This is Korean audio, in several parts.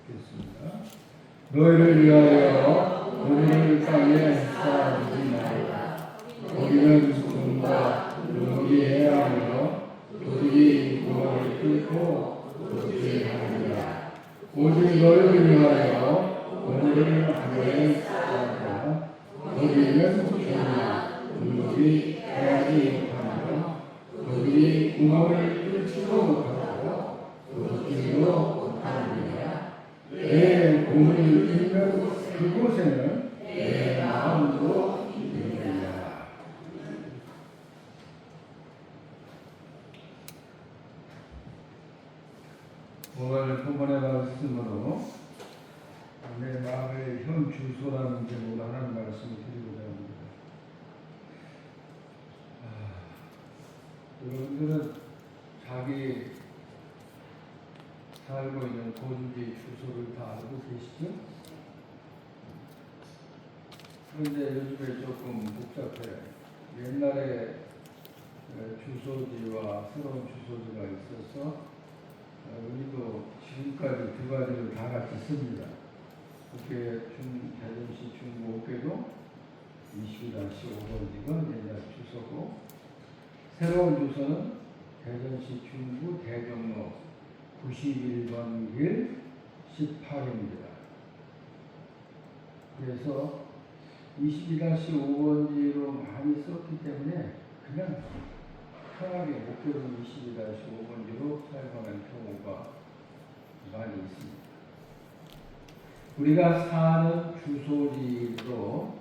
읽겠습니다. 너희를 위하여 오늘 땅에 쌓아두리나이다. 거기는 눈과 눈이 해하며 도둑이 구멍을 뚫고 도둑질하느니라. 오직 너희를 위하여 오늘 땅에 쌓아두라. 거기는 조나 눈이 해하지 못하며 도둑이 구멍을 뚫지도 못하고 도둑질도 못하느니라. 내 공을 있는 그곳에는 내 마음도 있느니라. 오늘 본문의 말씀으로 내 마음의 현 주소라는 제목으로 하나님 말씀을 드리고자 합니다. 여러분들은 자기 살고 있는 거주지 주소를 다 알고 계시죠? 그런데 요즘에 조금 복잡해요. 옛날에 주소지와 새로운 주소지가 있어서 우리도 지금까지 두 가지를 다 같이 씁니다. 그게 대전시 중구옥계도 22-5번지가 옛날 주소고, 새로운 주소는 대전시 중구 대정로 91번 길 18입니다. 그래서 22-5번지로 많이 썼기 때문에 그냥 편하게 목표로 22-5번지로 사용하는 경우가 많이 있습니다. 우리가 사는 주소지로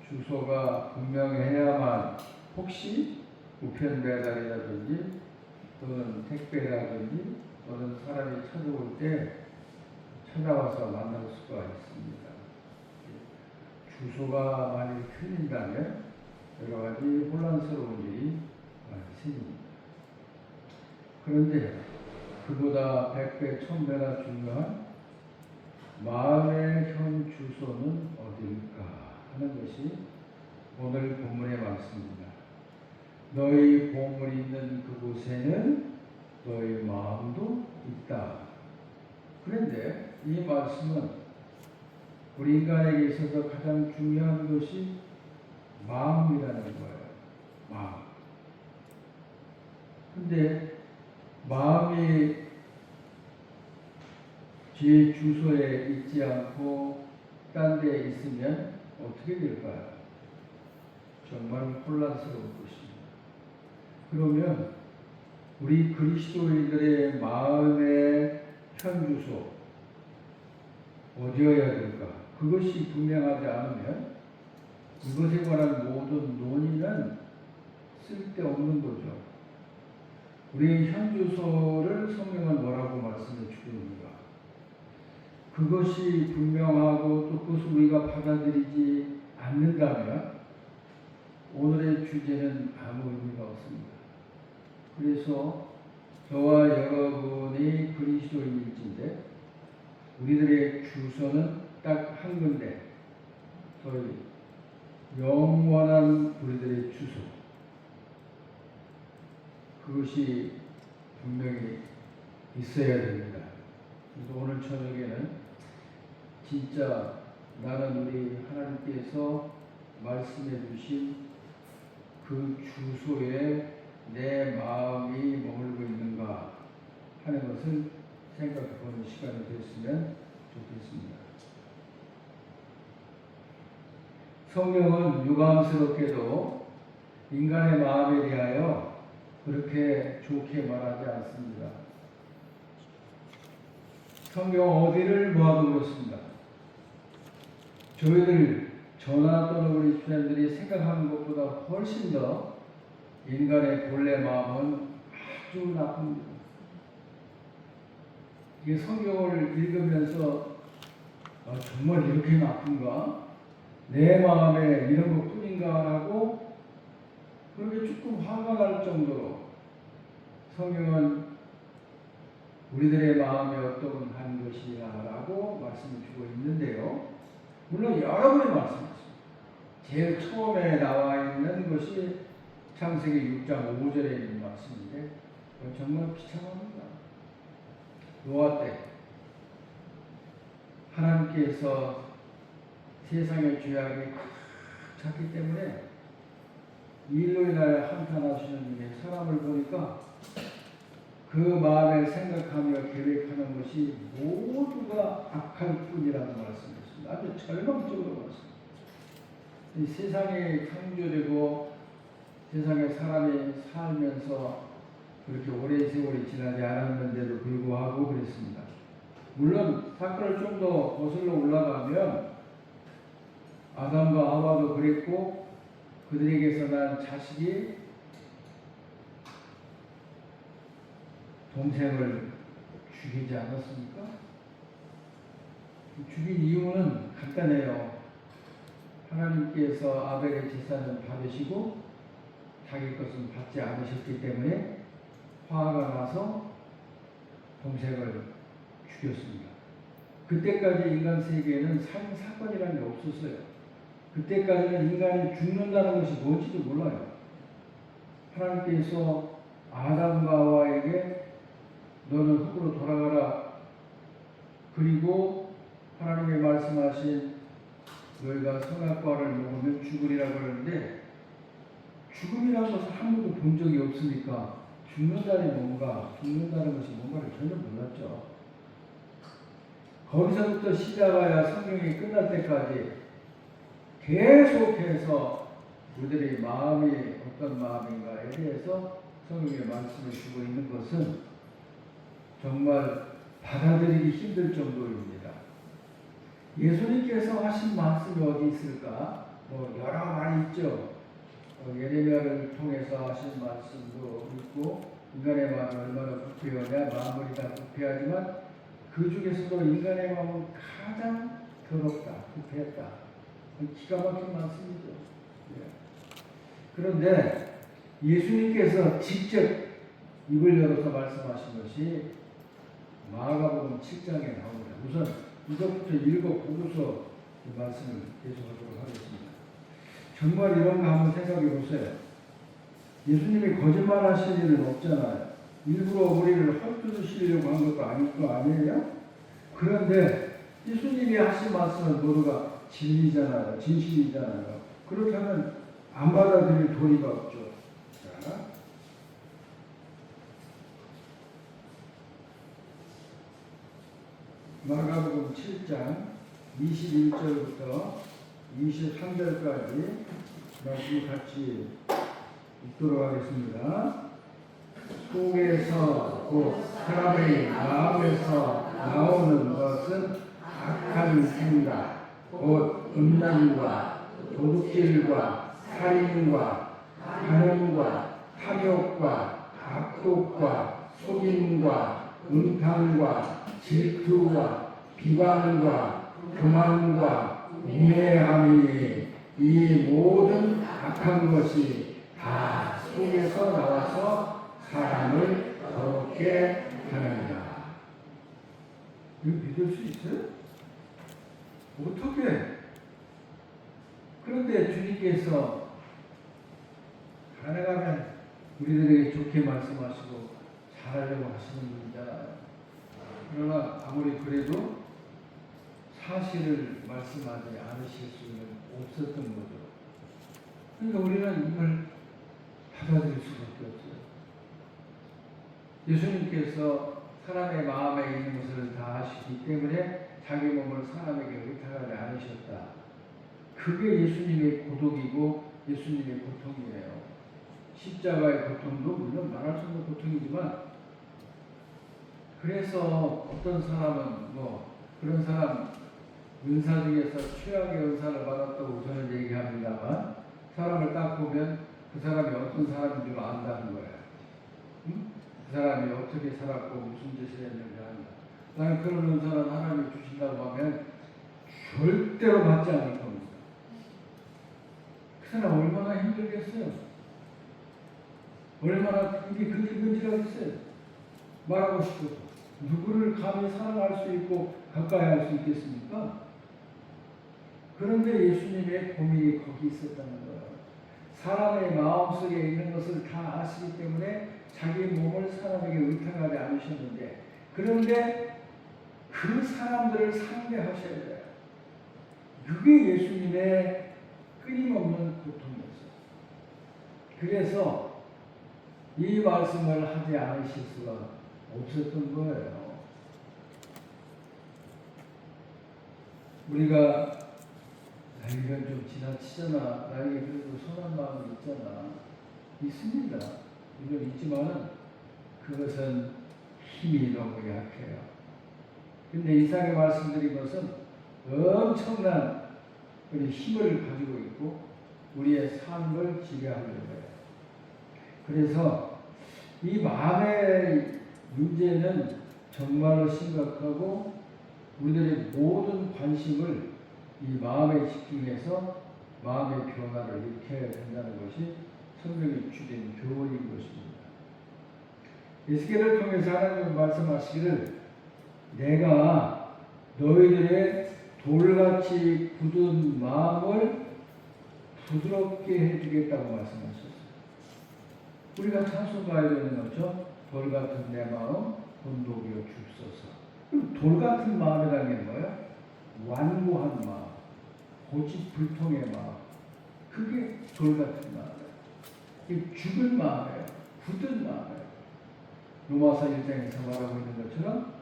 주소가 분명해야만 혹시 우편 배달이라든지 또는 택배라든지 또는 사람이 찾아올 때 찾아와서 만날 수가 있습니다. 주소가 많이 틀린다면 여러 가지 혼란스러운 일이 많이 생깁니다. 그런데 그보다 100배, 1000배나 중요한 마음의 현 주소는 어디일까 하는 것이 오늘 본문의 말씀입니다. 너희 보물이 있는 그곳에는 너희 마음도 있다. 그런데 이 말씀은 우리 인간에게 있어서 가장 중요한 것이 마음이라는 거예요. 마음. 근데 마음이 제 주소에 있지 않고 딴 데 있으면 어떻게 될까요? 정말 혼란스러울 것입니다. 그러면 우리 그리스도인들의 마음의 현 주소 어디여야 될까? 그것이 분명하지 않으면 이것에 관한 모든 논의는 쓸데없는 거죠. 우리의 현 주소를 성경은 뭐라고 말씀해 주고 있는가? 그것이 분명하고 또 그것을 우리가 받아들이지 않는다면 오늘의 주제는 아무 의미가 없습니다. 그래서 저와 여러분이 그리스도인일진데 우리들의 주소는 딱 한 군데, 저희 영원한 우리들의 주소, 그것이 분명히 있어야 됩니다. 그래서 오늘 저녁에는 진짜 나는 우리 하나님께서 말씀해 주신 그 주소에 내 마음이 머물고 있는가 하는 것을 생각해 보는 시간이 됐으면 좋겠습니다. 성경은 유감스럽게도 인간의 마음에 대하여 그렇게 좋게 말하지 않습니다. 성경 어디를 모아도 그렇습니다. 저희들 저나 또는 우리 주님들이 생각하는 것보다 훨씬 더 인간의 본래 마음은 아주 나쁩니다. 이게 성경을 읽으면서 정말 이렇게 나쁜가? 내 마음에 이런 것뿐인가? 하고 그렇게 조금 화가 날 정도로 성경은 우리들의 마음이 어떠한 것이냐라고 말씀을 주고 있는데요. 물론 여러분의 말씀이죠. 제일 처음에 나와 있는 것이 창세기 6장 5절에 있는 말씀인데 정말 비참합니다. 노아 때 하나님께서 세상의 죄악이 찼기 때문에 일로 인하여 한탄하시는 중에 사람을 보니까 그 마음에 생각하며 계획하는 것이 모두가 악할 뿐이라고 말씀했습니다. 아주 절망적으로 말씀했습니다. 이 세상이 창조되고 세상에 사람이 살면서 그렇게 오랜 세월이 지나지 않았는데도 불구하고 그랬습니다. 물론 사건을 좀 더 거슬러 올라가면 아담과 하와도 그랬고 그들에게서 난 자식이 동생을 죽이지 않았습니까? 죽인 이유는 간단해요. 하나님께서 아벨의 제사는 받으시고 자기 것은 받지 않으셨기 때문에 화가 나서 동생을 죽였습니다. 그때까지 인간 세계에는 살인 사건이라는 게 없었어요. 그때까지는 인간이 죽는다는 것이 뭔지도 몰라요. 하나님께서 아담과 하와에게 너는 흙으로 돌아가라. 그리고 하나님의 말씀하신 너희가 선악과를 먹으면 죽으리라고 하는데 죽음이라는 것을 한 번도 본 적이 없으니까 죽는다는 것이 뭔가를 전혀 몰랐죠. 거기서부터 시작하여 성경이 끝날 때까지 계속해서 우리들의 마음이 어떤 마음인가에 대해서 성경의 말씀을 주고 있는 것은 정말 받아들이기 힘들 정도입니다. 예수님께서 하신 말씀이 어디 있을까? 여러 말이 있죠. 예레미야를 통해서 하신 말씀도 있고 인간의 마음이 얼마나 부패하냐 만물이 다 부패하지만 그 중에서도 인간의 마음은 가장 더럽다, 부패했다. 기가 막힌 말씀이죠. 그런데 예수님께서 직접 입을 열어서 말씀하신 것이 마가복음 7장에 나옵니다. 우선 이것부터 읽어보고서 이 말씀을 계속하도록 하겠습니다. 정말 이런가 한번 생각해 보세요. 예수님이 거짓말 하실 일은 없잖아요. 일부러 우리를 헐뜯으시려고 한 것도 아닐 거 아니에요? 그런데 예수님이 하신 말씀은 모두가 진리잖아요. 진실이잖아요. 그렇다면 안 받아들일 도리가 없죠. 자, 마가복음 7장 21절부터 23절까지 말씀 같이 읽도록 하겠습니다. 속에서 곧 사람의 마음에서 나오는 것은 악한 생각, 곧 음란과 도둑질과 살인과 간음과 탐욕과 악독과 속임과 음탕과 질투와 비방과 교만과 우매함이니 이 모든 악한 것이 다 속에서 나와서 사람을 더럽게 하느니라. 이거 믿을 수 있어요? 어떻게? 그런데 주님께서 가능하면 우리들에게 좋게 말씀하시고 잘하려고 하시는 분이잖아요. 그러나 아무리 그래도 사실을 말씀하지 않으실 수는 없었던 거죠. 그러니까 우리는 이걸 받아들일 수밖에 없어요. 예수님께서 사람의 마음에 있는 것을 다 아시기 때문에 자기 몸을 사람에게 의탁하지 않으셨다. 그게 예수님의 고독이고 예수님의 고통이에요. 십자가의 고통도 물론 말할 수 없는 고통이지만 그래서 어떤 사람은 그런 사람 은사 중에서 최악의 은사를 받았다고 저는 얘기합니다만 사람을 딱 보면 그 사람이 어떤 사람인 줄 안다는 거예요. 응? 그 사람이 어떻게 살았고 무슨 짓을 했는지 안다. 나는 그런 은사는 하나님이 주신다고 하면 절대로 받지 않을 겁니다. 그 사람 얼마나 힘들겠어요. 얼마나 이게 근질근질하겠어요. 말하고 싶어도 누구를 감히 사랑할 수 있고 가까이 할 수 있겠습니까? 그런데 예수님의 고민이 거기 있었다는 거예요. 사람의 마음속에 있는 것을 다 아시기 때문에 자기 몸을 사람에게 의탁하지 않으셨는데 그 그런데 그 사람들을 상대하셔야 돼요. 그게 예수님의 끊임없는 고통이었어요. 그래서 이 말씀을 하지 않으실 수가 없었던 거예요. 우리가 이건 좀 지나치잖아. 나에게 그래도 선한 마음이 있잖아. 있습니다. 이건 있지만 그것은 힘이 너무 약해요. 근데 이상에 말씀드린 것은 엄청난 우리 힘을 가지고 있고 우리의 삶을 지배하려고 해요. 그래서 이 마음의 문제는 정말로 심각하고 우리들의 모든 관심을 이 마음에 집중해서 마음의 변화를 일으켜야 된다는 것이 성경이 주된 교훈인 것입니다. 에스겔을 통해서 하나님은 말씀하시기를 내가 너희들의 돌같이 굳은 마음을 부드럽게 해주겠다고 말씀하셨어요. 우리가 찬송 가야 되는 거죠. 돌같은 내 마음 온독이여 주옵소서. 돌같은 마음이라는 게 뭐예요? 완고한 마음, 고집불통의 마음, 그게 돌같은 마음이에요. 이게 죽은 마음이에요. 굳은 마음이에요. 로마서 1장에서 말하고 있는 것처럼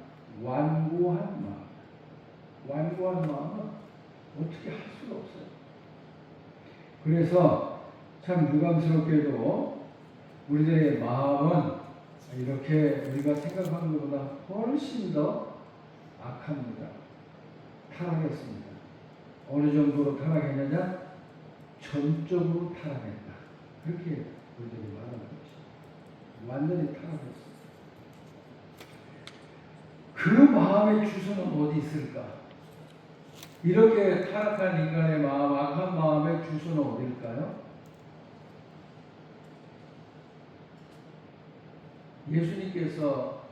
완고한 마음. 완고한 마음은 어떻게 할 수가 없어요. 그래서 참 유감스럽게도 우리들의 마음은 이렇게 우리가 생각하는 것보다 훨씬 더 악합니다. 타락했습니다. 어느 정도로 타락했느냐? 전적으로 타락했다. 그렇게 우리들이 말하는 것이죠. 완전히 타락했습니다. 그 마음의 주소는 어디 있을까? 이렇게 타락한 인간의 마음, 악한 마음의 주소는 어디일까요? 예수님께서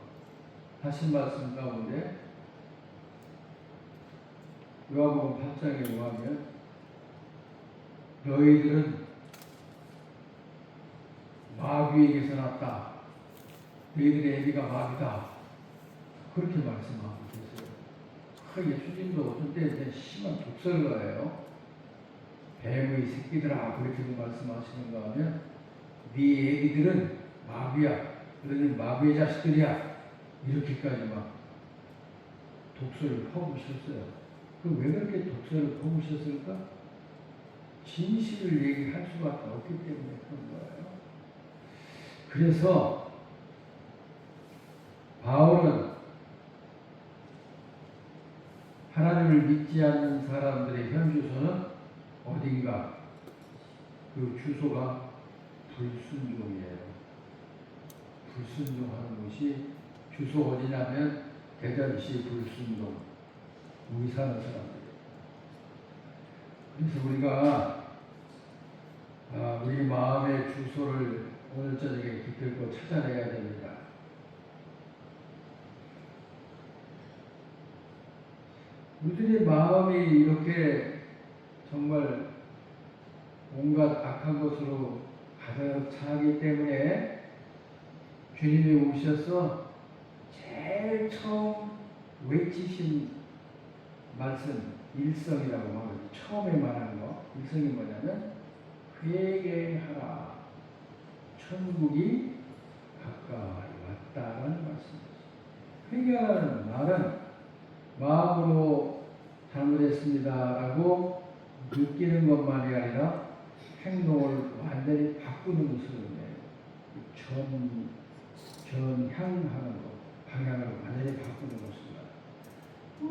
하신 말씀 가운데 요한복음 8장에 보면 너희들은 마귀에게서 났다. 너희들의 애비가 마귀다. 그렇게 말씀하고 계세요. 예수님도 어떤 때 심한 독설가예요. 뱀의 새끼들아 그렇게 말씀하시는가 하면 네 애비들은 마귀야. 너희는 마귀의 자식들이야. 이렇게까지 막 독설을 퍼부으셨어요. 왜 그렇게 독설을 퍼부으셨을까? 진실을 얘기할 수밖에 없기 때문에 그런 거예요. 그래서 바울은 하나님을 믿지 않는 사람들의 현주소는 어딘가? 그 주소가 불순종이에요. 불순종하는 것이 주소 어디냐면 대전시 불순종 의사는 사람들. 그래서 우리가 우리 마음의 주소를 오늘 저녁에 기필코 찾아내야 됩니다. 우리들의 마음이 이렇게 정말 온갖 악한 것으로 가득 차기 때문에 주님이 오셔서 제일 처음 외치신 말씀 일성이라고 말하죠. 처음에 말하는 거 일성이 뭐냐면 회개하라 천국이 가까이 왔다라는 말씀이죠. 회개하라는 말은 마음으로 잘못했습니다라고 느끼는 것만이 아니라 행동을 완전히 바꾸는 것을 의미해요. 전향하는 것, 방향을 완전히 바꾸는 것입니다.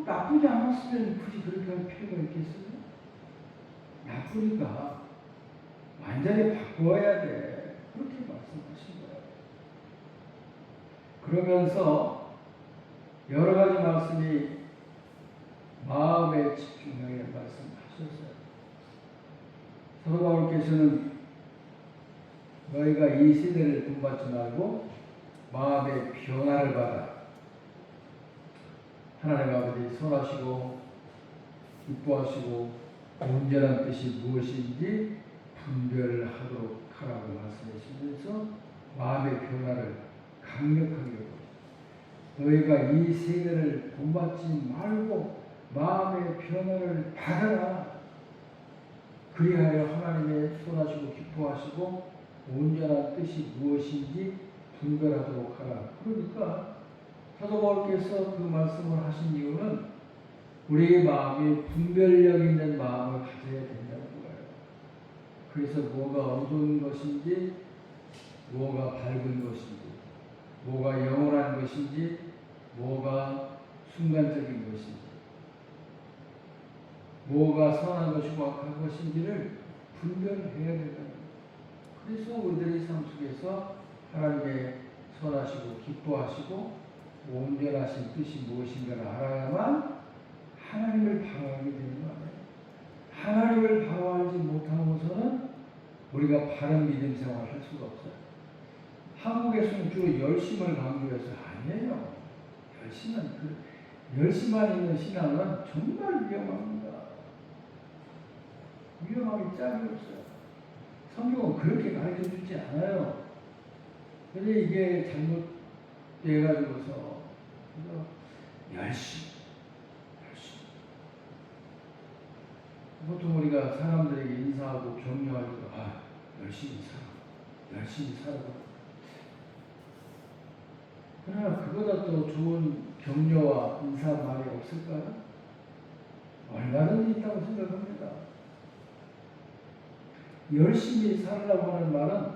나쁘지 않았으면 굳이 그렇게 할 필요가 있겠어요? 나쁘니까 완전히 바꿔야 돼. 그렇게 말씀하신 거예요. 그러면서 여러 가지 말씀이 마음에 집중하게 말씀하셨어요. 사도 바울께서는 너희가 이 시대를 본받지 말고 마음의 변화를 받아 하나님 아버지 선하시고 기뻐하시고 온전한 뜻이 무엇인지 분별하도록 하라고 말씀하시면서 마음의 변화를 강력하게 너희가 이 세계를 본받지 말고 마음의 변화를 받아라. 그리하여 하나님의 선하시고 기뻐하시고 온전한 뜻이 무엇인지 분별하도록 하라. 그러니까 사도 바울께서 그 말씀을 하신 이유는 우리의 마음이 분별력 있는 마음을 가져야 된다는 거예요. 그래서 뭐가 어두운 것인지, 뭐가 밝은 것인지, 뭐가 영원한 것인지, 뭐가 순간적인 것인지, 뭐가 선한 것이고 악한 것인지를 분별해야 된다는 거예요. 그래서 우리들의 삶 속에서 하나님의 선하시고 기뻐하시고 온전하신 뜻이 무엇인가를 알아야만 하나님을 바라보게 되는 거 아니에요. 하나님을 바라보지 못하고서는 우리가 바른 믿음 생활을 할 수가 없어요. 한국에서는 주로 열심을 강조해서 아니에요. 열심만 있는 신앙은 정말 위험합니다. 위험하기 짝이 없어요. 성경은 그렇게 가르쳐주지 않아요. 근데 이게 잘못돼가지고서 열심. 보통 우리가 사람들에게 인사하고 격려할 때 열심히 살아라. 그러나 그보다 더 좋은 격려와 인사 말이 없을까요? 얼마든지 있다고 생각합니다. 열심히 살으라고 하는 말은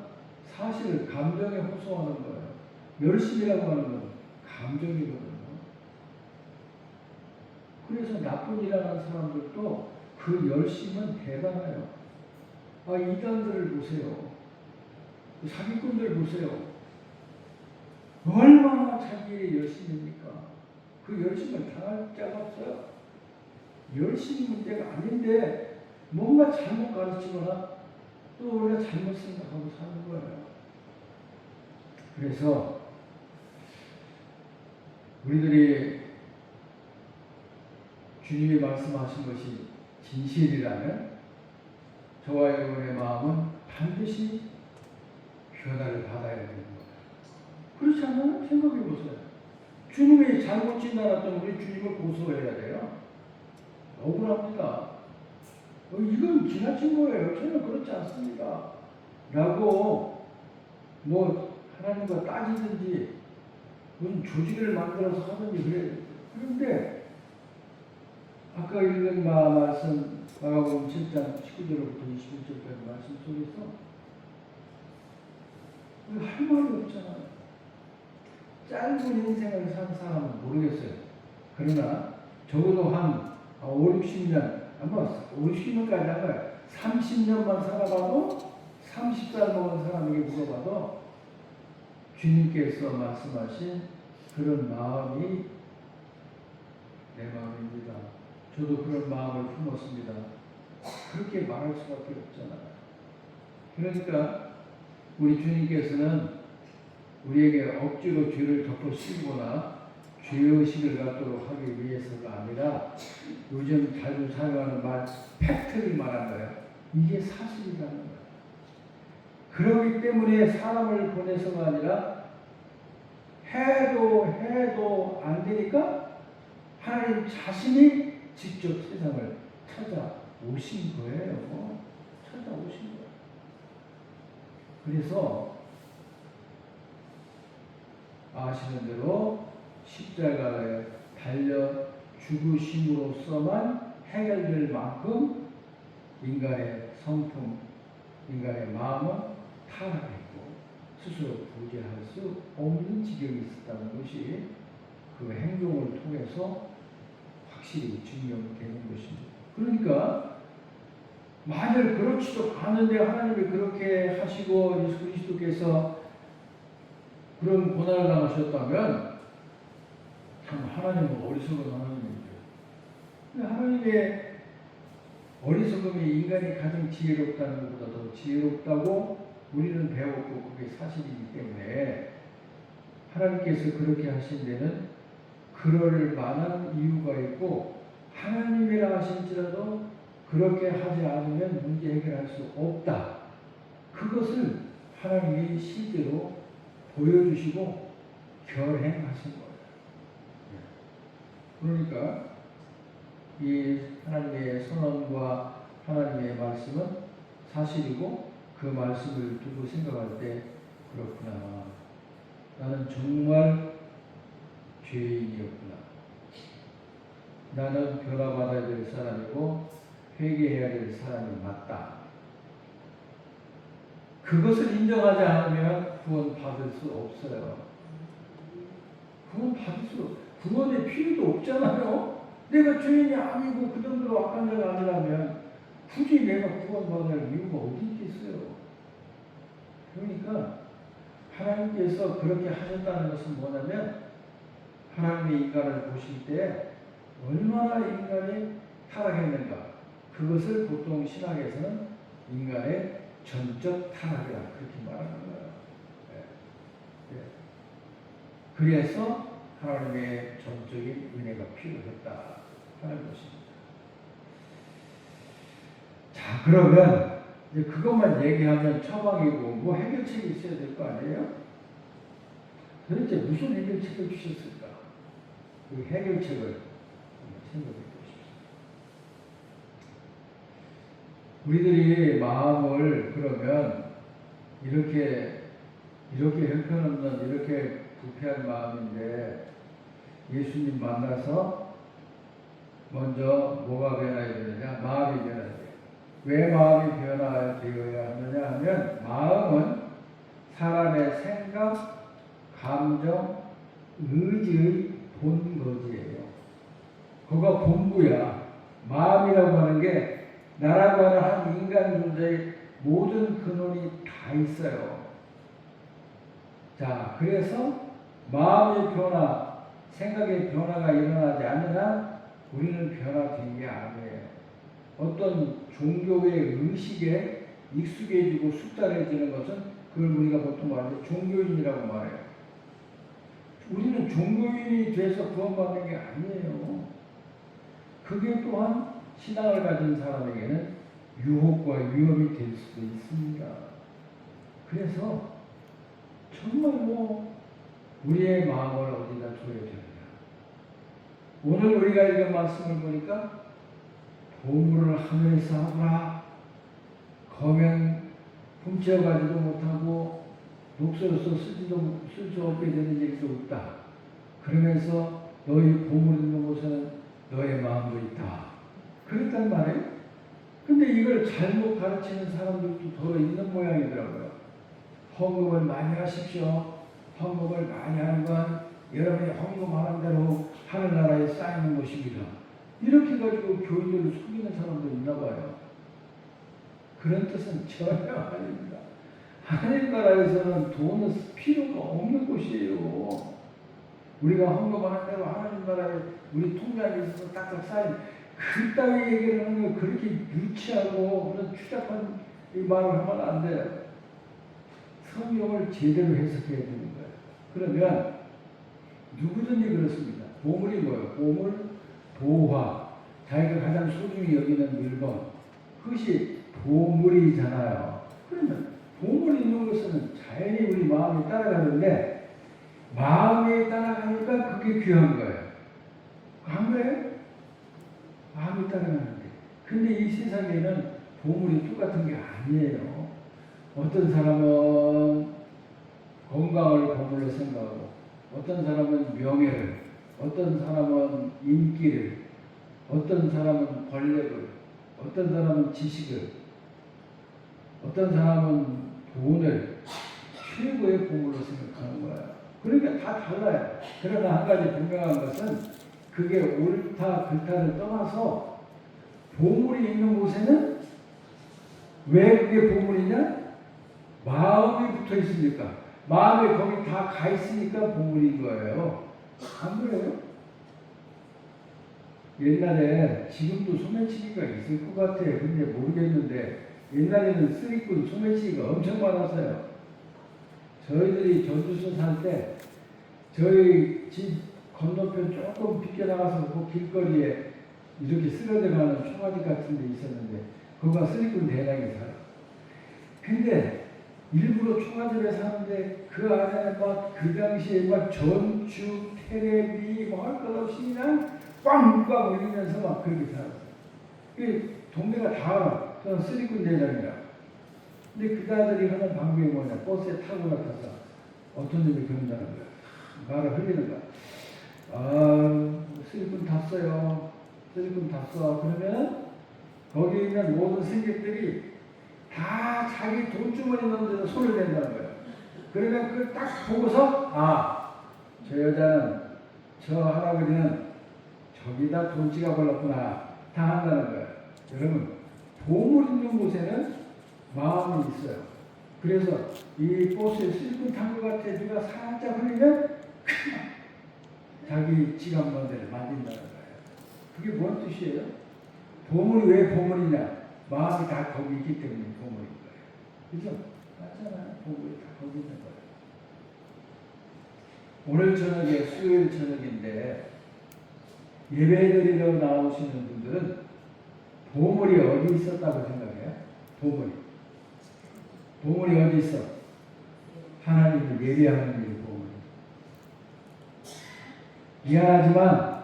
사실 감정에 호소하는 거예요. 열심이라고 하는 건 감정이거든요. 그래서 나쁜 일 하는 사람들도 그 열심은 대단해요. 이단들을 보세요. 사기꾼들 보세요. 얼마나 자기 일에 열심입니까? 그 열심을 당할 자가 없어요. 열심이 문제가 아닌데 뭔가 잘못 가르치거나 또 우리가 잘못 생각하고 사는 거예요. 그래서 우리들이 주님이 말씀하신 것이 진실이라면 저와 여러분의 마음은 반드시 변화를 받아야 되는 거예요. 그렇지 않아요? 생각해 보세요. 주님이 잘못 진단했던 우리 주님을 고소해야 돼요. 억울합니다. 이건 지나친 거예요. 저는 그렇지 않습니다. 라고 하나님과 따지든지 무슨 조직을 만들어서 하든지 그래요. 그런데 아까 읽은 말씀 마가복음 7장 19절부터 21절까지 말씀 속에서 할 말이 없잖아요. 짧은 인생을 산 사람은 모르겠어요. 그러나 적어도 한 5, 60년, 아마 5, 60년까지 한 거예요. 30년만 살아봐도 30살 먹은 사람에게 물어봐도 주님께서 말씀하신 그런 마음이 내 마음입니다. 저도 그런 마음을 품었습니다. 그렇게 말할 수밖에 없잖아요. 그러니까 우리 주님께서는 우리에게 억지로 죄를 덮어 씌우거나 죄의식을 갖도록 하기 위해서가 아니라 요즘 자주 사용하는 말, 팩트를 말한 거예요. 이게 사실이라는 거예요. 그렇기 때문에 사람을 보내서가 아니라 해도 안 되니까 하나님 자신이 직접 세상을 찾아오신 거예요. 그래서 아시는 대로 십자가에 달려 죽으심으로써만 해결될 만큼 인간의 성품, 인간의 마음은 타락했고 스스로 구제할 수 없는 지경이 있었다는 것이 그 행동을 통해서 확실히 증명되는 것입니다. 그러니까 만일 그렇지도 않은데 하나님이 그렇게 하시고 예수 그리스도께서 그런 고난을 당하셨다면 참 하나님은 어리석은 하나님이죠. 하나님의 어리석음이 인간이 가장 지혜롭다는 것보다 더 지혜롭다고 우리는 배웠고 그게 사실이기 때문에 하나님께서 그렇게 하신 데는 그럴 만한 이유가 있고 하나님이라 하실지라도 그렇게 하지 않으면 문제 해결할 수 없다. 그것을 하나님이 실제로 보여주시고 결행하신 거예요. 그러니까 이 하나님의 선언과 하나님의 말씀은 사실이고 그 말씀을 두고 생각할 때 그렇구나. 나는 정말 죄인이었구나. 나는 변화받아야 될 사람이고 회개해야 될 사람이 맞다. 그것을 인정하지 않으면 구원 받을 수 없어요. 구원의 필요도 없잖아요. 내가 죄인이 아니고 그 정도로 악한 자가 아니라면 굳이 내가 구원받을 이유가 어디 있겠어요. 그러니까 하나님께서 그렇게 하셨다는 것은 뭐냐면 하나님의 인간을 보실 때 얼마나 인간이 타락했는가. 그것을 보통 신학에서는 인간의 전적 타락이라 그렇게 말하는 거예요. 네. 네. 그래서 하나님의 전적인 은혜가 필요했다 하는 것입니다. 자, 그러면 이제 그것만 얘기하면 처방이고 뭐 해결책이 있어야 될 거 아니에요? 도대체 무슨 해결책을 주셨을까? 그 해결책을 생각해 보십시오. 우리들이 마음을 그러면 이렇게 형편없는 이렇게 부패한 마음인데 예수님 만나서 먼저 뭐가 변화해야 되느냐? 마음이 변화해야 돼요. 왜 마음이 변화되어야 하느냐 하면 마음은 사람의 생각, 감정, 의지의 본거지예요. 그거 본부야. 마음이라고 하는 게 나라고 하는 한 인간 존재의 모든 근원이 다 있어요. 자, 그래서 마음의 변화, 생각의 변화가 일어나지 않는 한 우리는 변화된 게 아니에요. 어떤 종교의 의식에 익숙해지고 숙달해지는 것은 그걸 우리가 보통 말하는 종교인이라고 말해요. 우리는 종교인이 돼서 구원받는 게 아니에요. 그게 또한 신앙을 가진 사람에게는 유혹과 위험이 될 수도 있습니다. 그래서 정말 우리의 마음을 어디다 둬야 되느냐. 오늘 우리가 읽은 말씀을 보니까 보물을 하늘에서 하거라. 거면 훔쳐가지도 못하고 독서로서 쓸 수 없게 되는 일도 없다. 그러면서 너희 보물 있는 곳에는 너의 마음도 있다. 그랬단 말이에요. 근데 이걸 잘못 가르치는 사람들도 더 있는 모양이더라고요. 헌금을 많이 하십시오. 헌금을 많이 하는 건 여러분이 헌금하는 대로 하늘나라에 쌓이는 것입니다. 이렇게 가지고 교인들을 속이는 사람도 있나 봐요. 그런 뜻은 전혀 아닙니다. 하나님 나라에서는 돈은 필요가 없는 곳이에요. 우리가 헌금하는 대로 하나님 나라에 우리 통장에 있어서 딱딱 쌓인 그따위 얘기를 하는 거 그렇게 유치하고 그런 추잡한 이 말을 하면 안 돼요. 성경을 제대로 해석해야 되는 거예요. 그러면 누구든지 그렇습니다. 보물이 뭐예요? 보물, 보화, 자기가 가장 소중히 여기는 물건, 그것이 보물이잖아요. 그러면 보물이 있는 것은 자연히 우리 마음이 따라가는데 마음이 따라가니까 그게 귀한 거예요. 안 그래요? 마음이 따라가는데. 근데 이 세상에는 보물이 똑같은 게 아니에요. 어떤 사람은 건강을 보물로 생각하고, 어떤 사람은 명예를, 어떤 사람은 인기를, 어떤 사람은 권력을, 어떤 사람은 지식을, 어떤 사람은 돈을 최고의 보물로 생각하는 거예요. 그러니까 다 달라요. 그러나 한 가지 분명한 것은 그게 옳다 그르다를 떠나서 보물이 있는 곳에는 왜 그게 보물이냐? 마음이 붙어 있으니까. 마음이 거기 다 가 있으니까 보물인 거예요. 안 그래요? 옛날에 지금도 소매치기가 있을 것 같아요. 근데 모르겠는데 옛날에는 쓰리꾼 소매치기가 엄청 많았어요. 저희들이 전주서 살 때 저희 집 건너편 조금 비껴나가서 그 길거리에 이렇게 쓰러져가는 초가집 같은 데 있었는데 거기가 쓰리꾼 대량이 살아요. 근데 일부러 초가집에 사는데 그 안에 막 그 당시에 막 전축, 테레비 뭐 할 것 없이 그냥 꽝꽝 울리면서 막 그렇게 살았어요. 이 동네가 다 저는 쓰리꾼 대장이라. 근데 그자들이 하는 방법이 뭐냐? 버스에 타고 나타서 어떤 놈이 그런다는 거야. 말을 흘리는 거야. 아, 쓰리꾼 탔어요. 쓰리꾼 탔어. 그러면 거기 있는 모든 승객들이 다 자기 돈주머니 넣는 데서 손을 댄다는 거예요. 그러면 그걸 딱 보고서 아, 저 여자는 저 할아버지는 저기다 돈지가 걸렸구나 다 한다는 거예요. 여러분 보물 있는 곳에는 마음이 있어요. 그래서 이 버스에 슬픈 탄 것 같아 누가 살짝 흘리면 자기 지갑 먼데를 만진다는 거예요. 그게 뭔 뜻이에요? 보물이 왜 보물이냐? 마음이 다 거기 있기 때문에 보물인 거예요. 그죠? 맞잖아요. 보물이 다 거기 있는 거예요. 오늘 저녁에 수요일 저녁인데 예배드리러 나오시는 분들은 보물이 어디 있었다고 생각해요? 보물이 어디 있어? 하나님을 예배하는 일이 보물. 미안하지만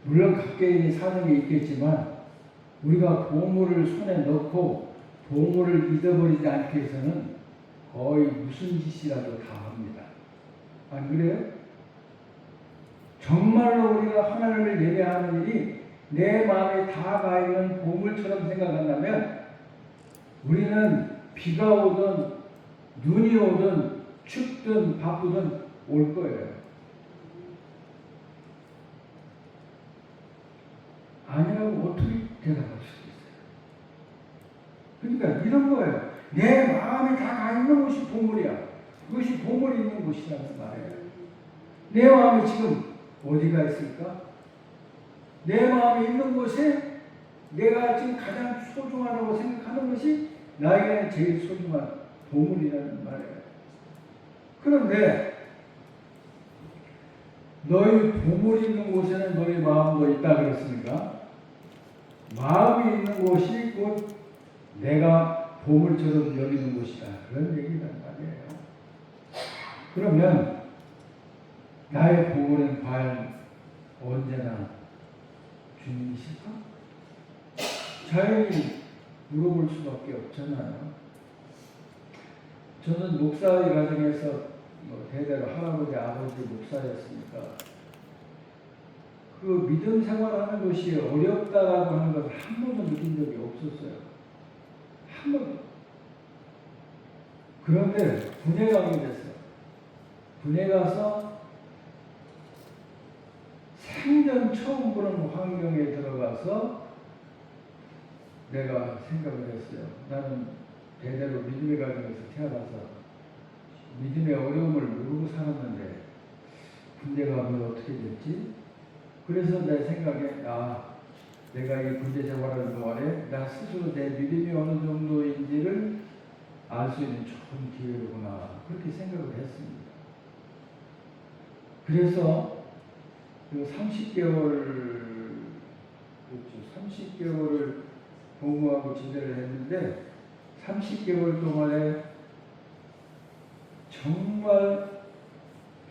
물론 각계인이 사는 게 있겠지만 우리가 보물을 손에 넣고 보물을 잊어버리지 않기 위해서는 거의 무슨 짓이라도 다 합니다. 안 그래요? 정말로 우리가 하나님을 예배하는 일이 내 마음에 다 가 있는 보물처럼 생각한다면 우리는 비가 오든 눈이 오든 춥든 바쁘든 올 거예요. 아니라고 어떻게 대답할 수 있어요? 그러니까 이런 거예요. 내 마음에 다 가 있는 곳이 보물이야. 그것이 보물이 있는 곳이라는 말이에요. 내 마음이 지금 어디가 있을까? 내 마음이 있는 곳에 내가 지금 가장 소중하다고 생각하는 것이 나에게는 제일 소중한 보물이라는 말이에요. 그런데 너희 보물이 있는 곳에는 너희 마음도 있다 그랬습니까? 마음이 있는 곳이 곧 내가 보물처럼 여기는 곳이다. 그런 얘기란 말이에요. 그러면 나의 보물은 과연 언제나 주님이실까? 자연히 물어볼 수밖에 없잖아요. 저는 목사의 가정에서 대대로 할아버지, 아버지 목사였으니까 그 믿음 생활하는 것이 어렵다라고 하는 것을 한 번도 느낀 적이 없었어요. 한 번도. 그런데 군에 가게 됐어요. 군에 가서 생전 처음 보는 환경에 들어가서 내가 생각을 했어요. 나는 대대로 믿음의 가정에서 태어나서 믿음의 어려움을 모르고 살았는데 군대 가면 어떻게 됐지? 그래서 내 생각에 내가 이 군대 생활하는 동안에 나 스스로 내 믿음이 어느 정도인지를 알 수 있는 좋은 기회로구나 그렇게 생각을 했습니다. 그래서 그 30개월을 복무하고 제대를 했는데 30개월 동안에 정말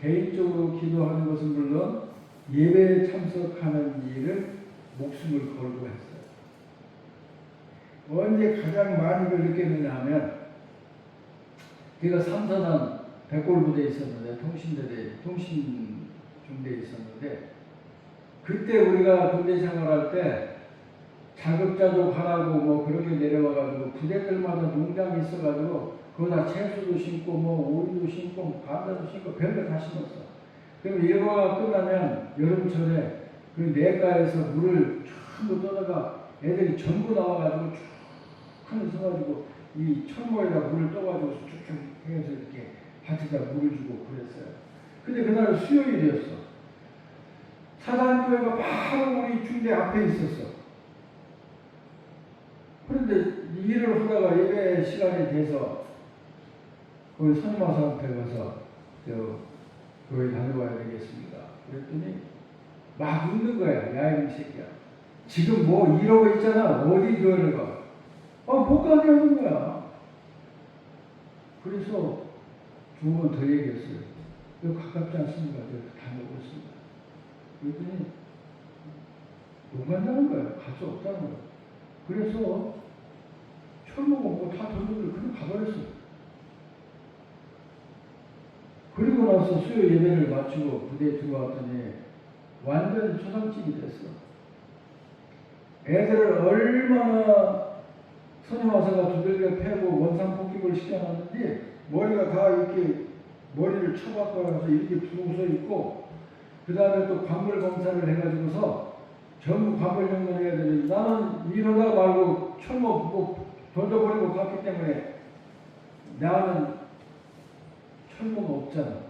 개인적으로 기도하는 것은 물론 예배에 참석하는 일을 목숨을 걸고 했어요. 언제 가장 많이 그걸 느꼈느냐 하면 제가 3사단 백골부대에 있었는데 통신중대에 있었는데 그때 우리가 군대 생활할 때 자급자족 하라고 그렇게 내려와가지고 부대들마다 농장이 있어가지고 거기다 채소도 심고 오이도 심고 감자도 심고 별거 다 심었어. 그럼 일과가 끝나면 여름철에 그 내과에서 물을 전부 떠다가 애들이 전부 나와가지고 쭉 하늘 서가지고 이 철모에다 물을 떠가지고 쭉쭉 해서 이렇게 밭에다 물을 주고 그랬어요. 근데 그날은 수요일이었어. 사단교회가 바로 우리 중대 앞에 있었어. 그런데 일을 하다가 예배 시간이 돼서 거기 선임마사한테 가서 교회 다녀와야 되겠습니다. 그랬더니 막 웃는 거야. 야 이 새끼야. 지금 이러고 있잖아. 어디 교회를 가? 못 가게 하는 거야. 그래서 두 번 더 얘기했어요. 여기 가깝지 않습니까? 여기 다녀오고 있습니다. 그랬더니 못 간다는 거예요. 갈 수 없다는 거예요. 그래서 철모고 뭐 다 던져들 그냥 가버렸어요. 그리고 나서 수요 예배를 마치고 부대에 들어왔더니 완전 초상집이 됐어. 애들을 얼마나 선임화사가 두들겨 패고 원상폭격을 시켜놨는지 머리가 다 이렇게 머리를 쳐박아서 이렇게 부서 있고, 그 다음에 또 관물 검사를 해가지고서 전부 관물 정돈을 해야 되는데, 나는 이러다 말고 철모 뭐 던져버리고 갔기 때문에 나는 철모가 없잖아.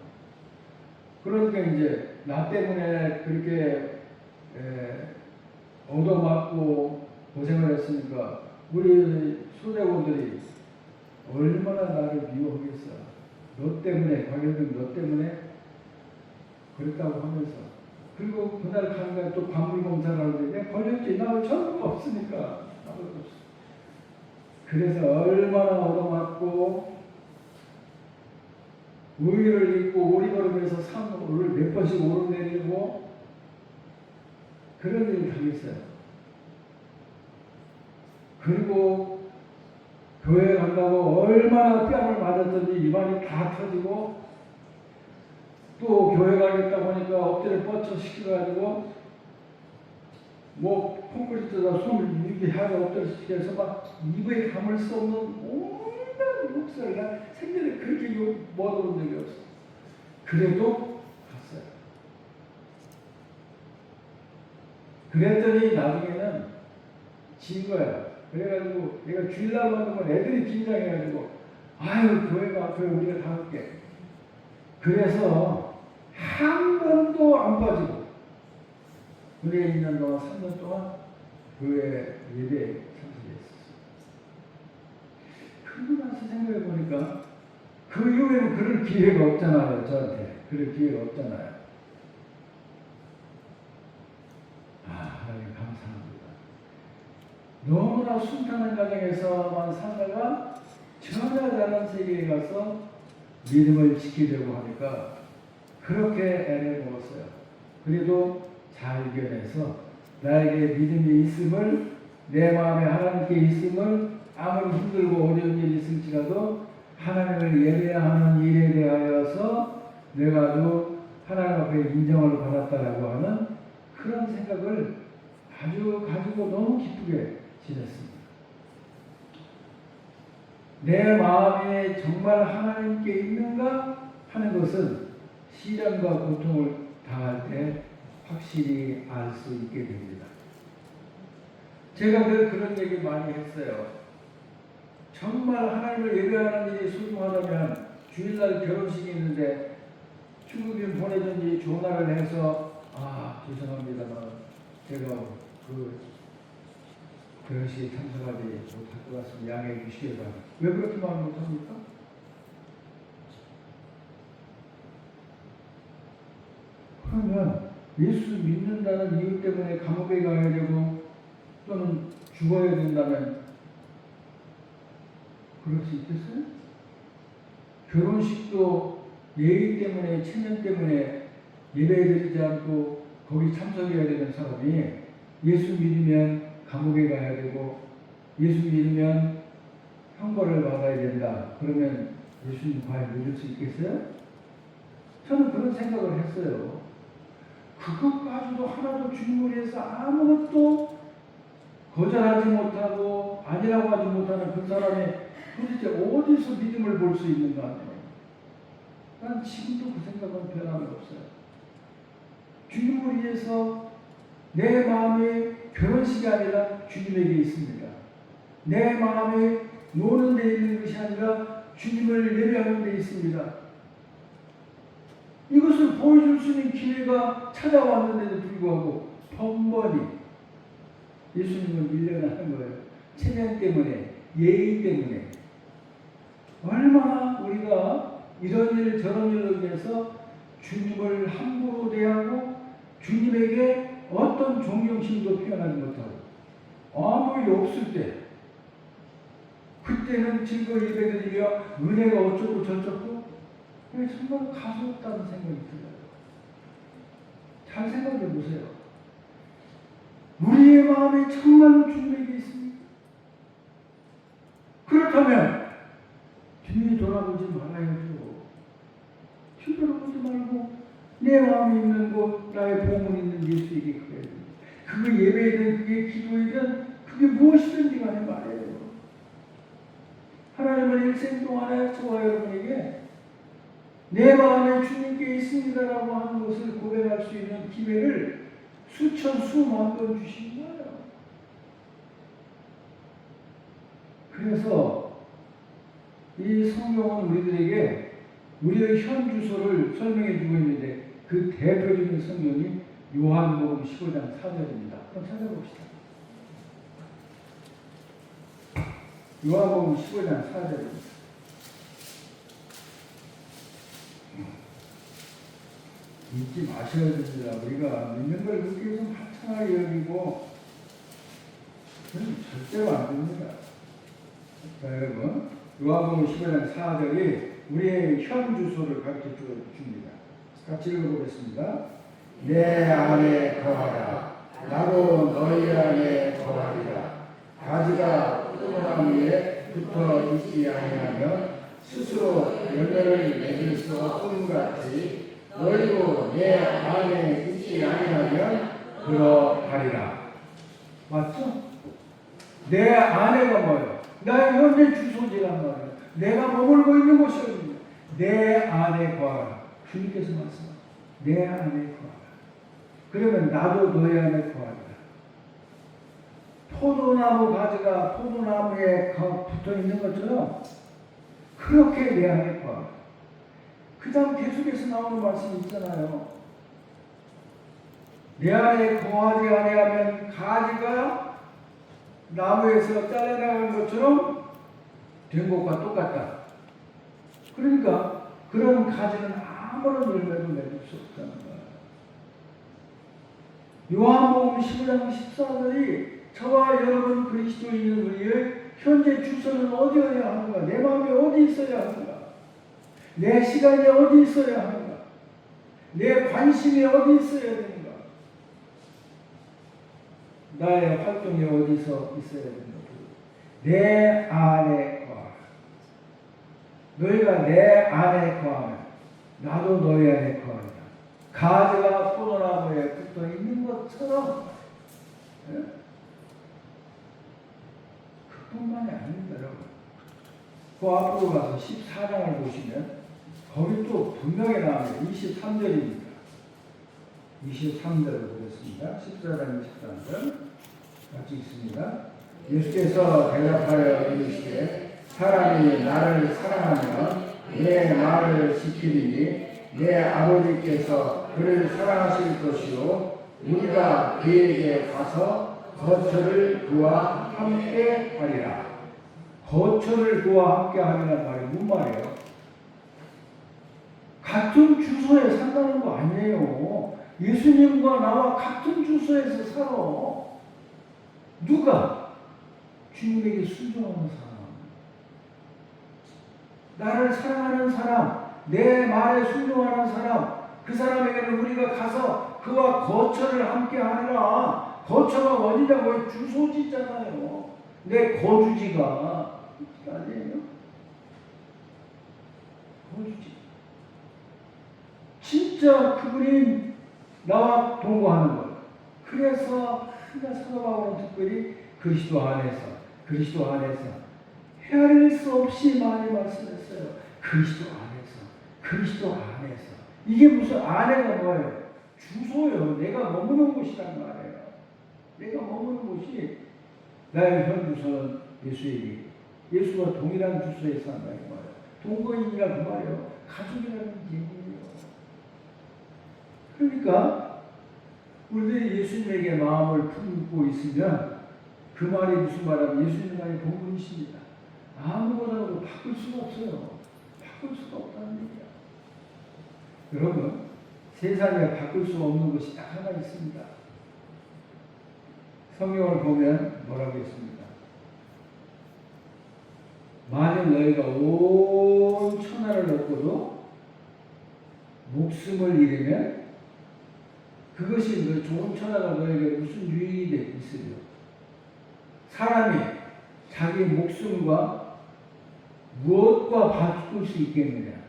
그러니까 이제 나 때문에 그렇게 얻어맞고 고생을 했으니까 우리 소대원들이 얼마나 나를 미워하겠어. 너 때문에, 관련된 너 때문에 그랬다고 하면서. 그리고 그날 가는 날 또 관물검사를 하는데 내가 걸렸지. 나 전부가 없으니까. 아무것도 없어. 그래서 얼마나 얻어맞고 우유를 입고 오리걸음에서 산을 몇 번씩 오르내리고 그런 일을 당했어요. 그리고 교회 간다고 얼마나 뺨을 맞았더니 입안이 다 터지고, 또 교회 가겠다고 하니까 엎드려 뻗쳐 시켜가지고 뭐 콘크리트에다 손을 이렇게 하고 엎드려 시켜서 막 입에 감을 수 없는 온갖 욕설을 나 생전에 그렇게 욕 먹어본 적이 없어. 그래도 갔어요. 그랬더니 나중에는 진 거야. 그래가지고 내가 주일날 만든 건 애들이 긴장해가지고 아유 교회가 앞에 우리가 다 할게. 그래서 한 번도 안 빠지고 교회에 있는 동안 3년 동안 교회 예배에 참석했었어요. 그러고 나서 생각해 보니까 그 이후에는 그럴 기회가 없잖아요. 저한테 그럴 기회가 없잖아요. 하나님 감사합니다. 너무나 순탄한 가정에서만 살다가 전혀 다른 세계에 가서 믿음을 지키려고 하니까 그렇게 애를 먹었어요. 그래도 잘 이겨내서 나에게 믿음이 있음을, 내 마음에 하나님께 있음을, 아무리 힘들고 어려운 일이 있을지라도 하나님을 예배하는 일에 대하여서 내가 아주 하나님 앞에 인정을 받았다라고 하는 그런 생각을 아주 가지고 너무 기쁘게 지냈습니다. 내 마음에 정말 하나님께 있는가 하는 것은 시련과 고통을 당할 때 확실히 알 수 있게 됩니다. 제가 그런 얘기 많이 했어요. 정말 하나님을 예배하는 일이 소중하다면 주일날 결혼식이 있는데 중국인 보내든지 전화를 해서 죄송합니다만 제가 그 결혼식에 참석하지 못할 것 같습니다. 양해해 주시기 바랍니다. 왜 그렇게 말 못합니까? 그러면 예수 믿는다는 이유 때문에 감옥에 가야 되고 또는 죽어야 된다면 그럴 수 있겠어요? 결혼식도 예의 때문에, 체면 때문에 예배드리지 않고 거기 참석해야 되는 사람이 예수 믿으면 감옥에 가야 되고 예수 믿으면 형벌을 받아야 된다. 그러면 예수님 과연 믿을 수 있겠어요? 저는 그런 생각을 했어요. 그것까지도 하나도 주님을 위해서 아무것도 거절하지 못하고 아니라고 하지 못하는 그 사람이 도대체 어디서 믿음을 볼 수 있는가? 난 지금도 그 생각은 변함이 없어요. 주님을 위해서 내 마음이 결혼식이 아니라 주님에게 있습니다. 내 마음이 노는 데 있는 것이 아니라 주님을 예배하는 데 있습니다. 이것을 보여줄 수 있는 기회가 찾아왔는데도 불구하고 번번이 예수님을 밀려나는 거예요. 체면 때문에, 예의 때문에. 얼마나 우리가 이런 일 저런 일을 위해서 주님을 함부로 대하고 주님에게 어떤 존경심도 표현하지 못하고 아무 일 없을 때 그때는 즐거이 예배드리며 은혜가 어쩌고 저쩌고 정말 가소롭다는 생각이 들어요. 잘 생각해 보세요. 우리의 마음에 정말로 주님에게 있습니까? 그렇다면 뒤에 돌아보지 말아야죠. 뒤돌아보지 말고 내 마음에 있는 곳, 나의 보물 있는 예수에게 가야 됩니다. 그게 예배이든 그게 기도이든 그게 무엇이든지 간에 말해요. 하나님은 일생 동안에 저와 여러분에게 내 마음에 주님께 있습니다라고 하는 것을 고백할 수 있는 기회를 수천 수만 번 주신 거예요. 그래서 이 성경은 우리들에게 우리의 현 주소를 설명해 주고 있는데 그 대표적인 성경이 요한복음 15장 4절입니다. 그럼 찾아봅시다. 요한복음 15장 4절입니다. 잊지 마셔야 됩니다. 우리가 믿는 걸 그렇게 좀 하찮게 여기고 절대로 안 됩니다. 자, 여러분, 요한복음 15장 4절이 우리의 현 주소를 가르쳐 줍니다. 같이 읽어보겠습니다. 내 안에 거하라. 나도 너희 안에 거하리라. 가지가 포도나무에 붙어 있지 아니하면 스스로 열매를 맺을 수 없음 같이 너희도 내 안에 있지 아니하면 그러하리라. 맞죠? 내 안에가 뭐예요? 나의 현재 주소지란 말이에요. 내가 머물고 있는 곳이 어디냐? 내 안에 거하라. 주님께서 말씀하세요. 내 안에 거하라. 그러면 나도 너희 안에 거하리라. 포도나무 가지가 포도나무에 붙어 있는 것처럼 그렇게 내 안에 거하라. 그 다음 계속해서 나오는 말씀이 있잖아요. 내 안에 거하지 아니하면 가지가 나무에서 잘려나가는 것처럼 된 것과 똑같다. 그러니까 그런 가지는 아무런 열매도 맺을 수 없다는 거예요. 요한복음 15장 14절이 저와 여러분 그리스도인인 우리의 현재 주소는 어디여야 하는가? 내 마음이 어디 있어야 하는가? 내 시간이 어디 있어야 하는가? 내 관심이 어디 있어야 되는가? 나의 활동이 어디서 있어야 되는가? 내 안에 거하라. 너희가 내 안에 거하면 나도 너희 안에 거하리라. 가지가 포도나무에 붙어 있는 것처럼, 네? 그뿐만이 아닙니다, 여러분. 그 앞으로 가서 14장을 보시면 거기 또 분명히 나와요. 23절입니다. 23절을 보겠습니다. 14장 23절 같이 있습니다. 예수께서 대답하여 이르시되 사람이 나를 사랑하면 내 말을 지키리니 내 아버지께서 그를 사랑하실 것이요 우리가 그에게 가서 거처를 그와 함께 하리라. 거처를 그와 함께 하리란 말이 무슨 말이에요? 같은 주소에 산다는 거 아니에요. 예수님과 나와 같은 주소에서 살아. 누가? 주님에게 순종하는 사람, 나를 사랑하는 사람, 내 말에 순종하는 사람, 그 사람에게는 우리가 가서 그와 거처를 함께 하리라. 거처가 어디냐고? 주소지잖아요. 내 거주지가 아니에요. 거주지. 진짜 그분이 나와 동거하는 것. 그래서 하나 사도 바울은 특별히 그리스도 안에서 헤아릴 수 없이 많이 말씀했어요. 그리스도 안에서. 이게 무슨 안에가 뭐예요? 주소요. 내가 머무는 곳이란 말이에요. 내가 머무는 곳이 나의 현 주소는 예수에게. 예수와 동일한 주소에 산다는 말이에요. 동거인이라 그 말이에요. 가족이라는 얘기예요. 그러니까 우리들이 예수님에게 마음을 품고 있으면 그 말이 무슨 말이냐면 예수님 말이 본분이십니다. 아무거나도 바꿀 수가 없어요. 바꿀 수가 없다는 얘기야. 여러분, 세상에 바꿀 수 없는 것이 딱 하나 있습니다. 성경을 보면 뭐라고 했습니다. 만일 너희가 온 천하를 얻고도 목숨을 잃으면 그 그것이 너 좋은 천하가 너에게 무슨 유익이 있으려? 사람이 자기 목숨과 무엇과 바꿀 수 있겠느냐?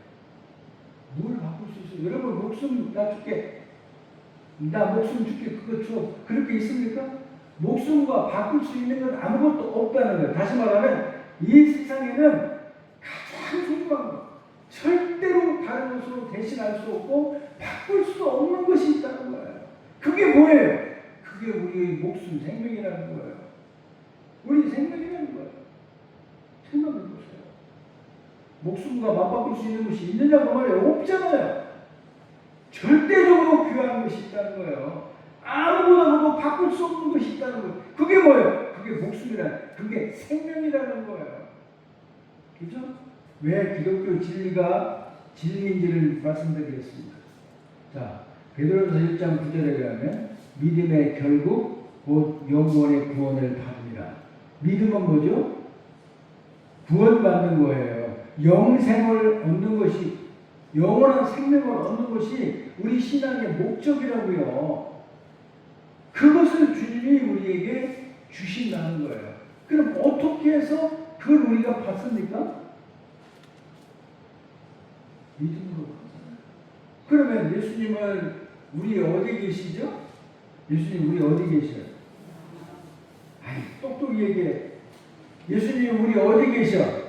뭘 바꿀 수 있어? 여러분 목숨 나 줄게. 나 목숨 줄게. 그거 줘. 그렇게 있습니까? 목숨과 바꿀 수 있는 건 아무것도 없다는 거예요. 다시 말하면 이 세상에는 가장 소중한 것, 절대로 다른 것으로 대신할 수 없고 바꿀 수 없는 것이 있다는 거예요. 그게 뭐예요? 그게 우리의 목숨, 생명이라는 거예요. 우리 생명이라는 거예요. 생각해 보세요. 목숨과 맞바꿀 수 있는 것이 있느냐고 말이에요. 없잖아요. 절대적으로 귀한 것이 있다는 거예요. 아무거나 바꿀 수 없는 것이 있다는 거예요. 그게 뭐예요? 그게 목숨이라는, 그게 생명이라는 거예요. 그죠? 왜 기독교 진리가 진리인지를 말씀드리겠습니다. 자, 베드로전서 1장 9절에 가면 믿음의 결국 곧 영원의 구원을 받으리라. 믿음은 뭐죠? 구원받는 거예요. 영생을 얻는 것이, 영원한 생명을 얻는 것이 우리 신앙의 목적이라고요. 그것을 주님이 우리에게 주신다는 거예요. 그럼 어떻게 해서 그걸 우리가 받습니까? 믿음으로 받잖아요. 그러면 예수님은 우리 어디 계시죠? 예수님 우리 어디 계셔요? 아이, 똑똑히 얘기해. 예수님 우리 어디 계셔?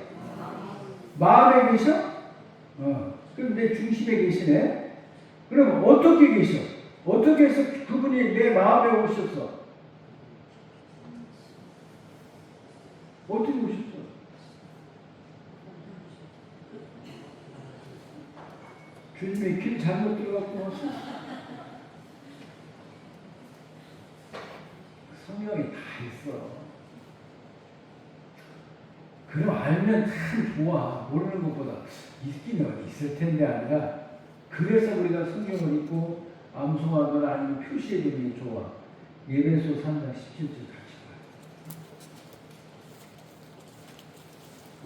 마음에 계셔? 그럼 내 중심에 계시네? 그럼 어떻게 계셔? 어떻게 해서 그분이 내 마음에 오셨어? 어떻게 오셨어? 주님이 길 잘못 들어갔고 왔어? 성경이 다 있어. 그럼 알면 참 좋아. 모르는 것보다 있긴 어디 있을 텐데 아니라, 그래서 우리가 성경을 읽고 암송하거나 아니면 표시해두는 게 좋아. 예배소 3장 17절 같이 봐요.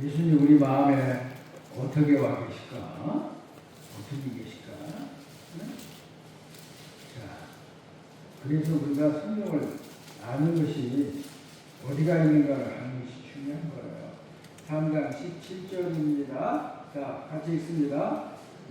예수님 우리 마음에 어떻게 와 계실까? 어떻게 계실까? 네? 자, 그래서 우리가 성경을 아는 것이 어디가 있는가를 아는 것이 중요한 거예요. 3장 17절입니다. 자, 같이 읽습니다.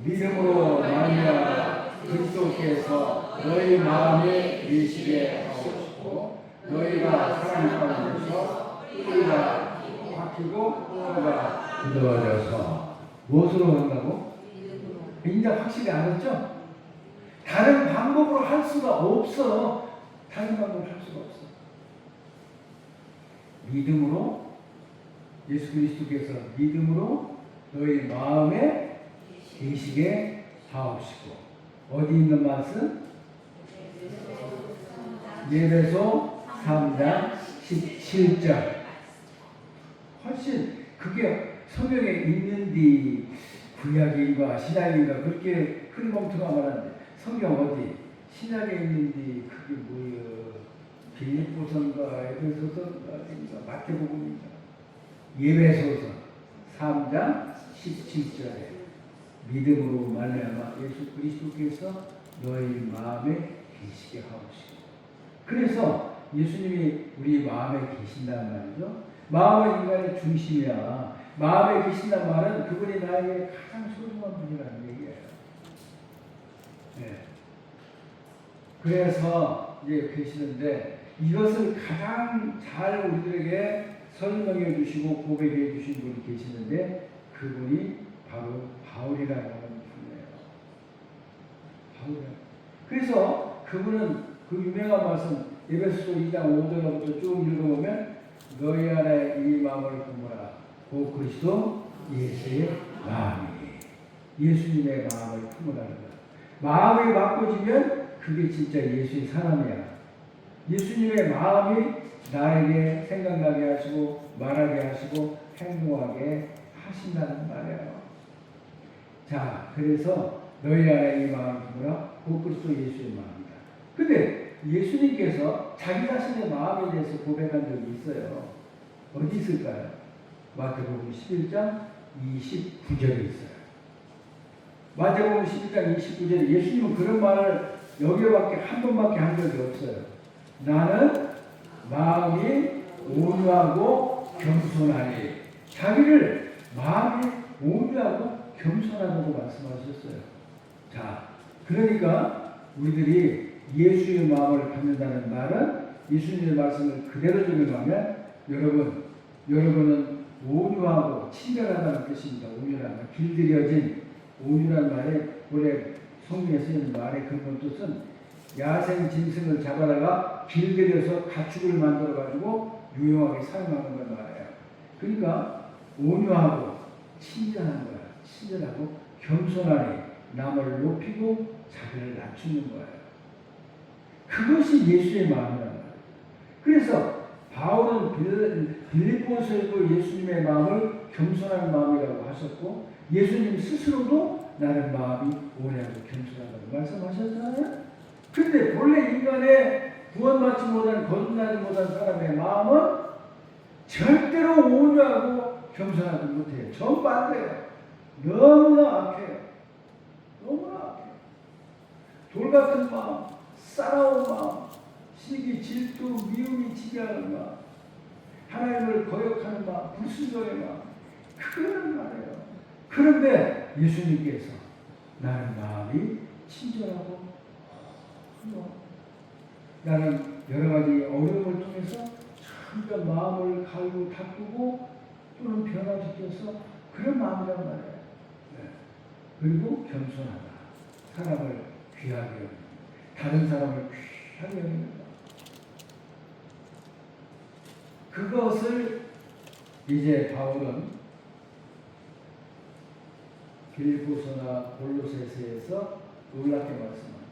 믿음으로 말미암아 그리스도께서 너희 마음에 계시게 하옵시고 너희가 사랑 가운데서 뿌리가 박히고 뿌리가 굳어져서 무엇으로 한다고? 이제 확실히 알았죠? 다른 방법으로 할 수가 없어. 다른 방법으로 할 수가 없어. 믿음으로, 예수 그리스도께서 믿음으로 너희 마음에 계시게 하옵시고. 어디 있는 말씀? 예배소 3장 17절. 훨씬 그게 성경에 있는디 구약인가 신약인가 그렇게 흐리멍텅하 말하는데, 성경 어디? 신약에 있는디 그게 뭐예요? 빌립보서인가 에베소서인가 마태복음인가? 예배소서 3장 17절에 믿음으로 말미암아 예수 그리스도께서 너희 마음에 계시게 하옵시고. 그래서 예수님이 우리 마음에 계신다는 말이죠. 마음은 인간의 중심이야. 마음에 계신다는 말은 그분이 나에게 가장 소중한 분이라는 얘기예요. 네. 그래서 이제 계시는데, 이것을 가장 잘 우리들에게 설명해 주시고 고백해 주신 분이 계시는데, 그분이 바로 바울이라는 분이에요. 바울이라는. 그래서 그분은 그 유명한 말씀 에베소서 2장 5절부터 쭉 읽어보면 너희 안에 이 마음을 품으라. 곧 그리스도 예수의 마음이니. 예수님의 마음을 품으라는 거야. 마음이 바꿔지면 그게 진짜 예수의 사람이야. 예수님의 마음이 나에게 생각나게 하시고 말하게 하시고 행동하게 하신다는 말이에요. 자, 그래서 너희 안에 이 마음을 품으라. 곧 그리스도 예수의 마음이다. 근데 예수님께서 자기 자신의 마음에 대해서 고백한 적이 있어요. 어디 있을까요? 마태복음 11장 29절에 있어요. 마태복음 11장 29절에 예수님은 그런 말을 여기밖에 한 번밖에 한 적이 없어요. 나는 마음이 온유하고 겸손하니. 자기를 마음이 온유하고 겸손하다고 말씀하셨어요. 자, 그러니까 우리들이 예수의 마음을 갖는다는 말은 예수님의 말씀을 그대로 적용하면 여러분은 온유하고 친절하다는 뜻입니다. 온유란 길들여진 온유란 말에 원래 성경에 쓰이는 말의 근본 뜻은 야생 짐승을 잡아다가 길들여서 가축을 만들어 가지고 유용하게 사용하는 걸 말해요. 그러니까 온유하고 친절한 거야. 친절하고 겸손하니 남을 높이고 자기를 낮추는 거예요. 그것이 예수의 마음이란 말이에요. 그래서 바울은 빌립보서에도 예수님의 마음을 겸손한 마음이라고 하셨고 예수님 스스로도 나는 마음이 온유하고 겸손하다고 말씀하셨잖아요. 그런데 본래 인간의 구원받지 못한 거듭나지 못한 사람의 마음은 절대로 온유하고 겸손하지 못해요. 정반대예요. 너무나 악해요. 너무나 악해요. 돌 같은 마음, 싸나운 마음, 시기, 질투, 미움이 지배하는 마음, 하나님을 거역하는 마음, 불순종의 마음, 그런 말이에요. 그런데 예수님께서 나는 마음이 친절하고 나는 여러 가지 어려움을 통해서 점점 마음을 갈고 닦고 또는 변화시켜서 그런 마음이란 말이에요. 네. 그리고 겸손하다. 사람을 귀하게 여깁니다. 다른 사람을 귀하게 여깁니다. 그것을 이제 바울은 빌립보서나 골로새서에서 놀랍게 말씀합니다.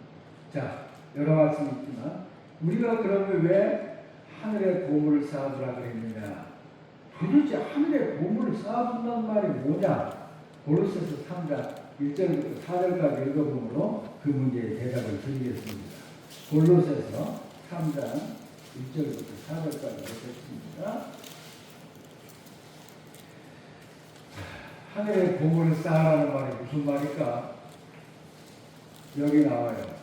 자, 여러 말씀이 있지만 우리가 그러면 왜 하늘의 보물을 쌓아두라 그랬느냐? 도대체 하늘의 보물을 쌓아둔다는 말이 뭐냐? 골로새서 3장 1절부터 4절까지 읽어보므로 그 문제의 대답을 드리겠습니다. 골로새서 3장 1절부터 4절까지 읽겠습니다. 하늘의 보물을 쌓아라는 말이 무슨 말일까? 여기 나와요.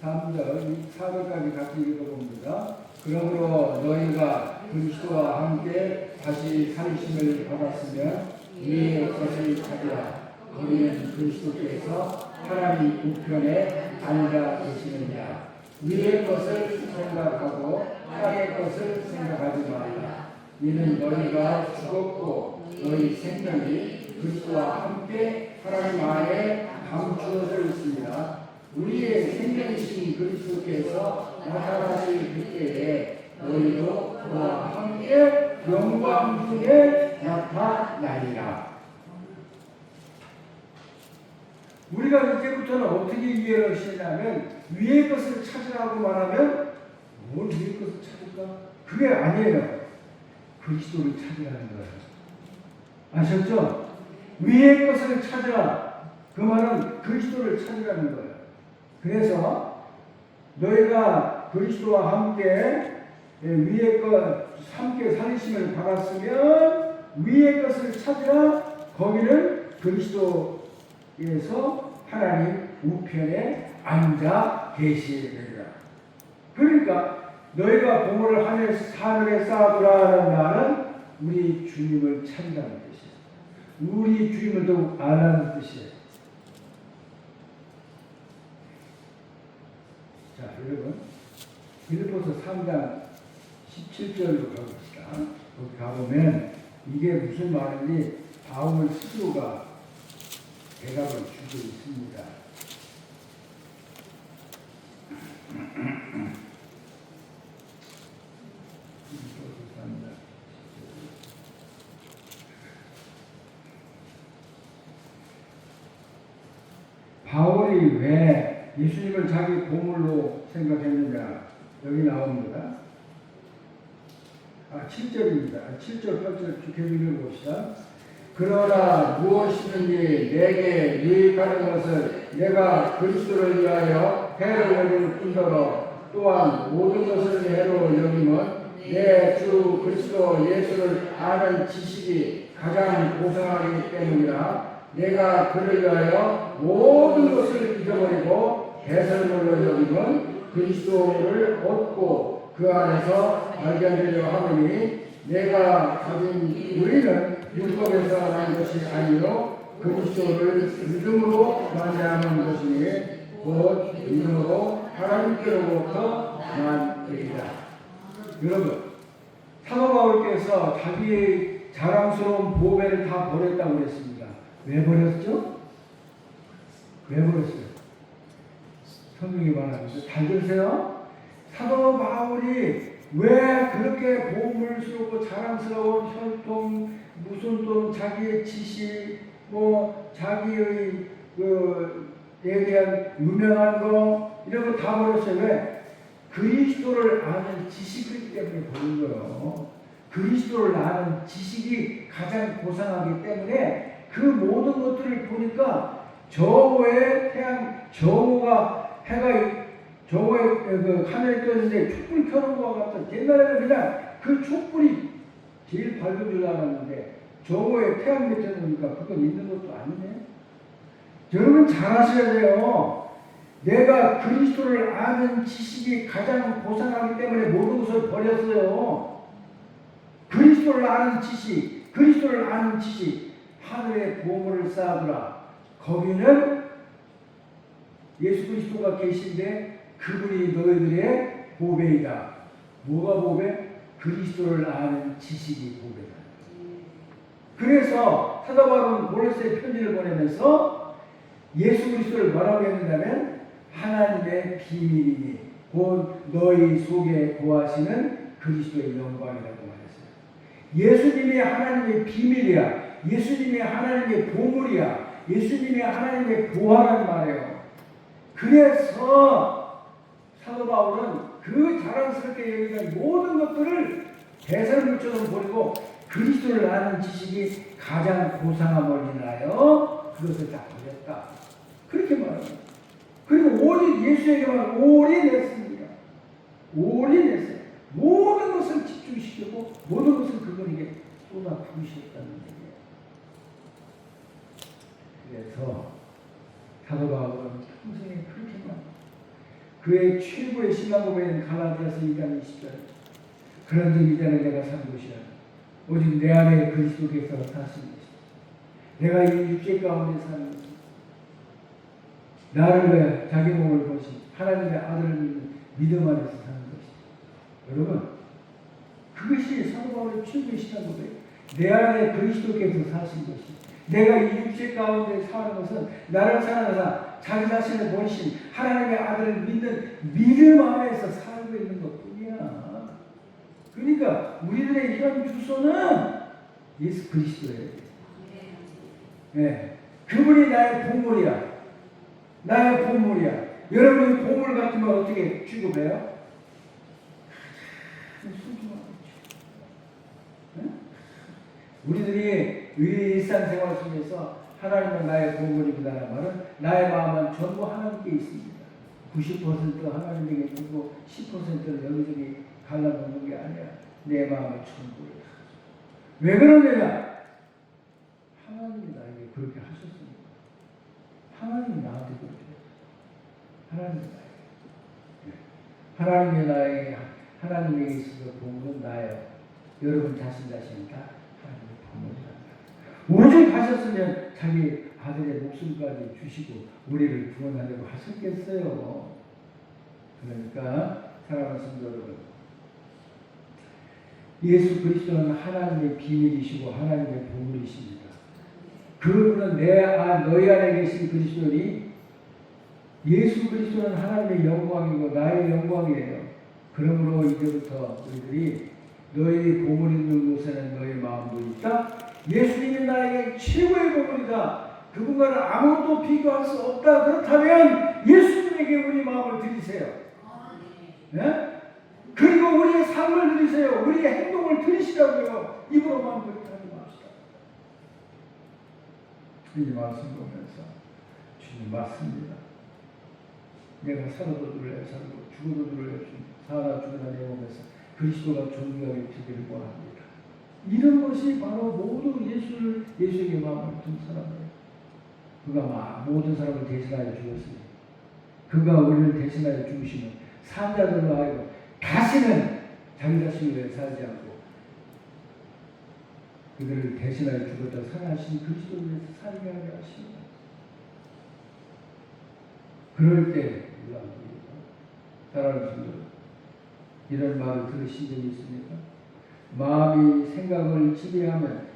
3절, 4절까지 같이 읽어봅니다. 그러므로 너희가 그리스도와 함께 다시 살리심을 받았으면 위의 것을 찾으라. 거기는 그리스도께서 하나님 우편에 앉아 계시느니라. 위의 것을 생각하고 땅의 것을 생각하지 말라. 이는 너희가 죽었고 너희 생명이 그리스도와 함께 하나님 안에 감추어져 있습니다. 우리의 생명이신 그리스도께서 나타나실 그때에 너희도 그와 함께 영광 중에 나타나리라. 우리가 이제부터는 어떻게 이해를 하시냐면 위의 것을 찾으라고 말하면 뭘 위의 것을 찾을까? 그게 아니에요. 그리스도를 찾으라는 거예요. 아셨죠? 위의 것을 찾으라. 그 말은 그리스도를 찾으라는 거예요. 그래서 너희가 그리스도와 함께 위의 것 함께 살리심을 받았으면 위의 것을 찾으라. 거기는 그리스도에서 하나님 우편에 앉아 계시느니라. 그러니까 너희가 보물을 하늘에 쌓아두라는 말은 우리 주님을 찾으라는 뜻이에요. 우리 주님을 더욱 알라는 뜻이에요. 자, 여러분, 빌립보서 3장 17절로 가봅시다. 거기 가보면 이게 무슨 말인지 바울 스스로가 대답을 주고 있습니다. 바울이 왜 예수님을 자기 보물로 생각했느냐? 여기 나옵니다. 7절입니다. 7절, 8절 계속 읽어봅시다. 그러나 무엇이든지 내게 유익하는 것을 내가 그리스도를 위하여 해로 여길 뿐더러 또한 모든 것을 해로 여김은 내 주 그리스도 예수를 아는 지식이 가장 고상하기 때문이라. 내가 그를 위하여 모든 것을 잊어버리고 배설물로 여기면 그리스도를 얻고 그 안에서 발견되려 하느니 내가 가진 우리는 율법에서 난 것이 아니요 그리스도를 믿음으로 말미암은 것이니 곧 믿음으로 하나님께로부터 난 것이다. 여러분, 사도 바울께서 자기의 자랑스러운 보배를 다 버렸다고 그랬습니다. 왜 버렸죠? 왜 버렸어요? 성경이 말하면서 잘 들으세요. 사도 바울이 왜 그렇게 보물스럽고 자랑스러운 혈통, 무슨 또 자기의 지식, 자기의 에 대한 유명한 거 이런 거 다 버렸어요. 왜? 그리스도를 아는 지식이기 때문에 버린 거예요. 그리스도를 아는 지식이 가장 고상하기 때문에 그 모든 것들을 보니까 저거에 태양, 저거가 해가 저거에 그 하늘에 떠있는데 촛불 켜놓은 것 같다. 옛날에는 그냥 그 촛불이 제일 밝은 줄 알았는데 저거에 태양 밑에 놓으니까 그건 있는 것도 아니네. 여러분 잘 아셔야 돼요. 내가 그리스도를 아는 지식이 가장 고상하기 때문에 모든 것을 버렸어요. 그리스도를 아는 지식, 그리스도를 아는 지식, 하늘에 보물을 쌓아두라. 거기는 예수 그리스도가 계신데 그분이 너희들의 보배이다. 뭐가 보배? 그리스도를 아는 지식이 보배다. 그래서 사도 바울은 골로새 편지를 보내면서 예수 그리스도를 뭐라고 했는다면 하나님의 비밀이니 곧 너희 속에 거하시는 그리스도의 영광이라고 말했어요. 예수님이 하나님의 비밀이야. 예수님이 하나님의 보물이야. 예수님이 하나님의 보화란 말이에요. 그래서 사도 바울은 그 자랑스럽게 여기는 모든 것들을 배설물처럼 버리고 그리스도를 아는 지식이 가장 고상함을 인하여 그것을 다 버렸다. 그렇게 말합니다. 그리고 오직 예수에게만 올인했습니다. 올인했어요. 모든 것을 집중시키고 모든 것을 그분에게 쏟아 부으셨다는 얘기예요. 그래서 사도 바울은 평생에 그렇게만 그의 최고의 신앙 고백인 갈라디아서 2장 20절 그런즉 이제는 내가 산 것이라 오직 내 안에 그리스도께서 사신 것이다. 내가 이 육체 가운데 사는 것이다. 나를 위해 자기 몸을 보신 하나님의 아들을 믿는 믿음 안에서 사는 것이다. 여러분 그것이 사도 바울의 최고의 신앙 고백. 내 안에 그리스도께서 사신 것이다. 내가 이 육체 가운데 사는 것은 나를 사랑하사 자기 자신을 버리신 하나님의 아들을 믿는 믿음 안에서 살고 있는 것뿐이야. 그러니까 우리들의 현 주소는 예수 그리스도예요. 네. 그분이 나의 보물이야. 나의 보물이야. 여러분이 보물 같으면 어떻게 취급해요? 네? 우리들이 일상생활 속에서 하나님은 나의 보물이라는 말은 나의 마음은 전부 하나님께 있습니다. 90% 하나님에게 있고 10%는 여기저기 갈라놓는 게 아니라 내 마음의 전부를 왜 그러느냐? 하나님이 나에게 그렇게 하셨습니다. 하나님이 나한테 그렇게 했어요. 하나님이 나에게 하나님에게 있어서 보물은 나예요. 여러분 자신이 다 하나님의 보물이란다. 오직 하셨으면 자기 아들의 목숨까지 주시고 우리를 구원하려고 하셨겠어요. 그러니까 사랑하는 성도 여러분, 예수 그리스도는 하나님의 비밀이시고 하나님의 보물이십니다. 그분은 너희 안에 계신 그리스도니 예수 그리스도는 하나님의 영광이고 나의 영광이에요. 그러므로 이제부터 우리들이 너희 보물 있는 곳에는 너희 마음도 있다. 예수님이 나에게 최고의 보물이다. 그분과는 아무것도 비교할 수 없다. 그렇다면 예수님에게 우리 마음을 드리세요. 네? 그리고 우리의 삶을 드리세요. 우리의 행동을 드리시라고요. 입으로만 그렇게 하지 맙시다. 이 말씀 보면서 주님 맞습니다. 내가 살아도 누려야 살고 죽어도 누려야 살아 죽으나 내 몸에서 그리스도가 존귀하게 되기를 원합니다. 이런 것이 바로 모든 예수에게 마음을 둔 사람이에요. 그가 모든 사람을 대신하여 주었으니 그가 우리를 대신하여 죽으시는 산자들로 하여금 다시는 자기 자신을 위해 살지 않고 그들을 대신하여 죽었다 살아나신 그리스도를 위해서 살게 하게 하십니다. 그럴 때 사랑하는 성도 이런 말을 들으신 적이 있습니까? 마음이 생각을 지배하면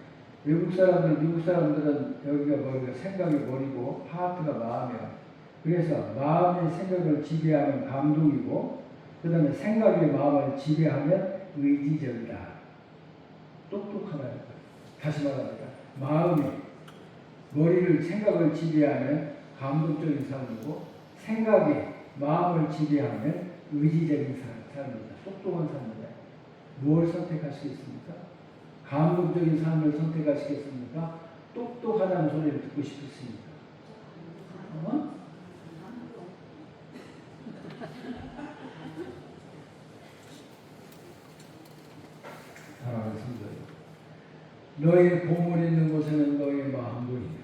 외국 사람들, 미국 사람들은 여기가 머리가 생각이 머리고 하트가 마음이야. 그래서 마음의 생각을 지배하면 감동이고 그 다음에 생각이 마음을 지배하면 의지적이다. 똑똑하다. 다시 말합니다. 마음이 머리를 생각을 지배하면 감동적인 삶이고 생각이 마음을 지배하면 의지적인 삶입니다. 똑똑한 삶입니다. 뭘 선택하시겠습니까? 감동적인 삶을 선택하시겠습니까? 똑똑하다는 소리를 듣고 싶으십니까? 사랑하는 성도여, 너희 보물 있는 곳에는 너희 마음도 있느니라.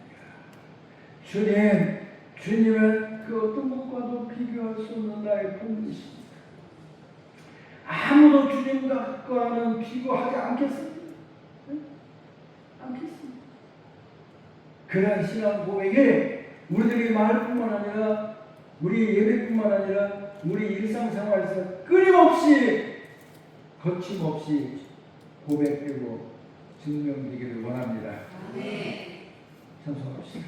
주님은 그 어떤 것과도 비교할 수 없는 나의 보물이십니다. 아무도 주님과는 비교하지 않겠습니다. 않겠습니다. 그런 신앙 고백에 우리들이 말뿐만 아니라 우리 예배뿐만 아니라 우리 일상생활에서 끊임없이 거침없이 고백되고 증명되기를 원합니다. 네. 찬송합시다.